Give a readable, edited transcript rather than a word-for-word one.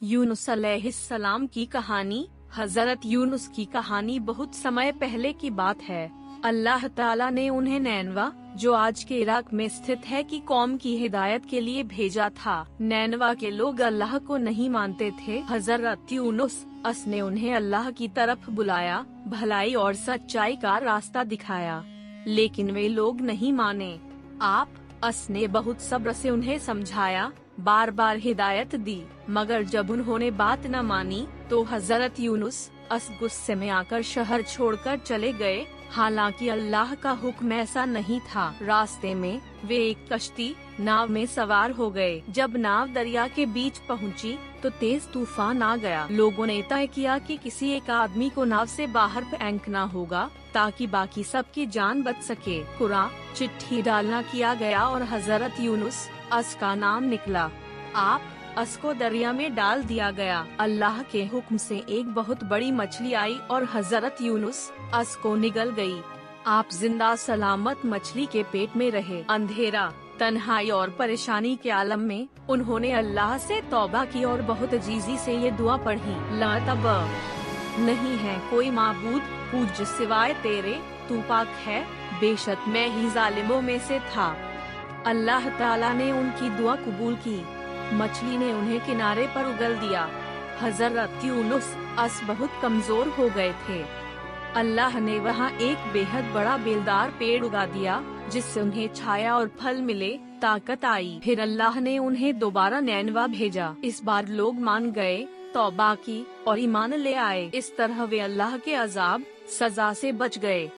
यूनुस अलैहिस्सलाम की कहानी। हजरत यूनुस की कहानी बहुत समय पहले की बात है। अल्लाह ताला ने उन्हें नैनवा, जो आज के इराक में स्थित है, की कौम की हिदायत के लिए भेजा था। नैनवा के लोग अल्लाह को नहीं मानते थे। हजरत यूनुस ने उन्हें अल्लाह की तरफ बुलाया, भलाई और सच्चाई का रास्ता दिखाया, लेकिन वे लोग नहीं माने। आप ने बहुत सब्र से उन्हें समझाया, बार बार हिदायत दी, मगर जब उन्होंने बात न मानी तो हजरत यूनुस गुस्से में आकर शहर छोड़कर चले गए। हालांकि अल्लाह का हुक्म ऐसा नहीं था। रास्ते में वे एक कश्ती नाव में सवार हो गए। जब नाव दरिया के बीच पहुंची तो तेज तूफान आ गया। लोगों ने तय किया कि किसी एक आदमी को नाव से बाहर फेंकना होगा ताकि बाकी सबकी जान बच सके। चिट्ठी डालना किया गया और हजरत यूनुस का नाम निकला। आप को दरिया में डाल दिया गया। अल्लाह के हुक्म से एक बहुत बड़ी मछली आई और हजरत यूनुस को निगल गई। आप जिंदा सलामत मछली के पेट में रहे। अंधेरा, तन्हाई और परेशानी के आलम में उन्होंने अल्लाह से तौबा की और बहुत अजीजी से ये दुआ पढ़ी, ला तब नहीं है कोई माबूद पूज्य सिवाय तेरे, तू पाक है, बेशक मैं ही जालिमों में से था। अल्लाह ताला ने उनकी दुआ कबूल की। मछली ने उन्हें किनारे पर उगल दिया। हजरत यूनुस बहुत कमजोर हो गए थे। अल्लाह ने वहाँ एक बेहद बड़ा बेलदार पेड़ उगा दिया, जिससे उन्हें छाया और फल मिले, ताकत आई। फिर अल्लाह ने उन्हें दोबारा नैनवा भेजा। इस बार लोग मान गए, तौबा की और ईमान ले आए। इस तरह वे अल्लाह के अजाब सजा से बच गए।